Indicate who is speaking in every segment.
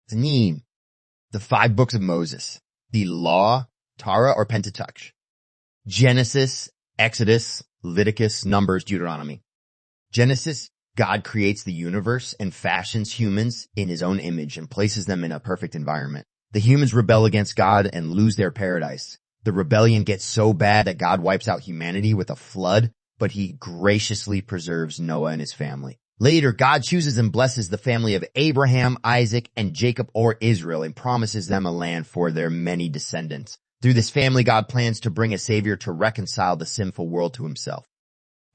Speaker 1: Tanim, the 5 books of Moses, the Law, Torah or Pentateuch, Genesis, Exodus, Leviticus, Numbers, Deuteronomy. Genesis, God creates the universe and fashions humans in his own image and places them in a perfect environment. The humans rebel against God and lose their paradise. The rebellion gets so bad that God wipes out humanity with a flood, but he graciously preserves Noah and his family. Later, God chooses and blesses the family of Abraham, Isaac, and Jacob or Israel and promises them a land for their many descendants. Through this family, God plans to bring a savior to reconcile the sinful world to himself.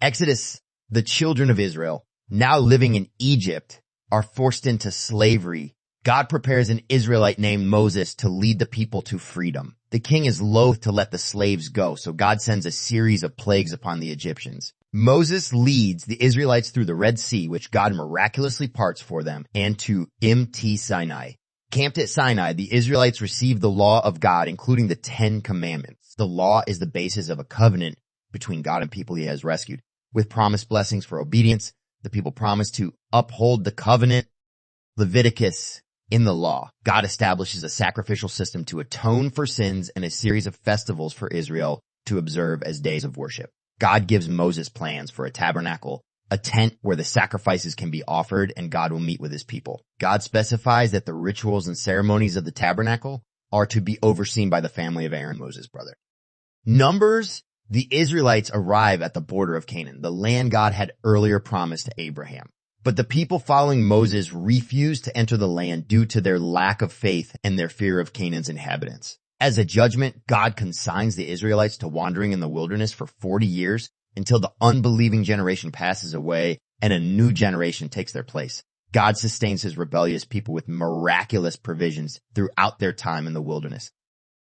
Speaker 1: Exodus, the children of Israel, now living in Egypt, are forced into slavery. God prepares an Israelite named Moses to lead the people to freedom. The king is loath to let the slaves go, so God sends a series of plagues upon the Egyptians. Moses leads the Israelites through the Red Sea, which God miraculously parts for them, and to Sinai. Camped at Sinai, the Israelites receive the law of God, including the 10 commandments. The law is the basis of a covenant between God and people he has rescued. With promised blessings for obedience, the people promise to uphold the covenant. Leviticus, in the law, God establishes a sacrificial system to atone for sins and a series of festivals for Israel to observe as days of worship. God gives Moses plans for a tabernacle, a tent where the sacrifices can be offered and God will meet with his people. God specifies that the rituals and ceremonies of the tabernacle are to be overseen by the family of Aaron, Moses' brother. Numbers, the Israelites arrive at the border of Canaan, the land God had earlier promised to Abraham. But the people following Moses refuse to enter the land due to their lack of faith and their fear of Canaan's inhabitants. As a judgment, God consigns the Israelites to wandering in the wilderness for 40 years until the unbelieving generation passes away and a new generation takes their place. God sustains his rebellious people with miraculous provisions throughout their time in the wilderness.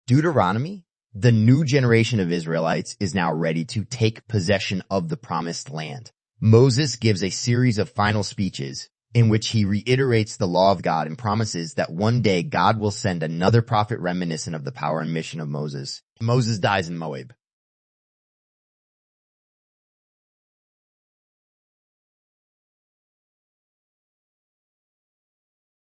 Speaker 1: Deuteronomy, the new generation of Israelites, is now ready to take possession of the promised land. Moses gives a series of final speeches in which he reiterates the law of God and promises that one day God will send another prophet reminiscent of the power and mission of Moses. Moses dies in Moab.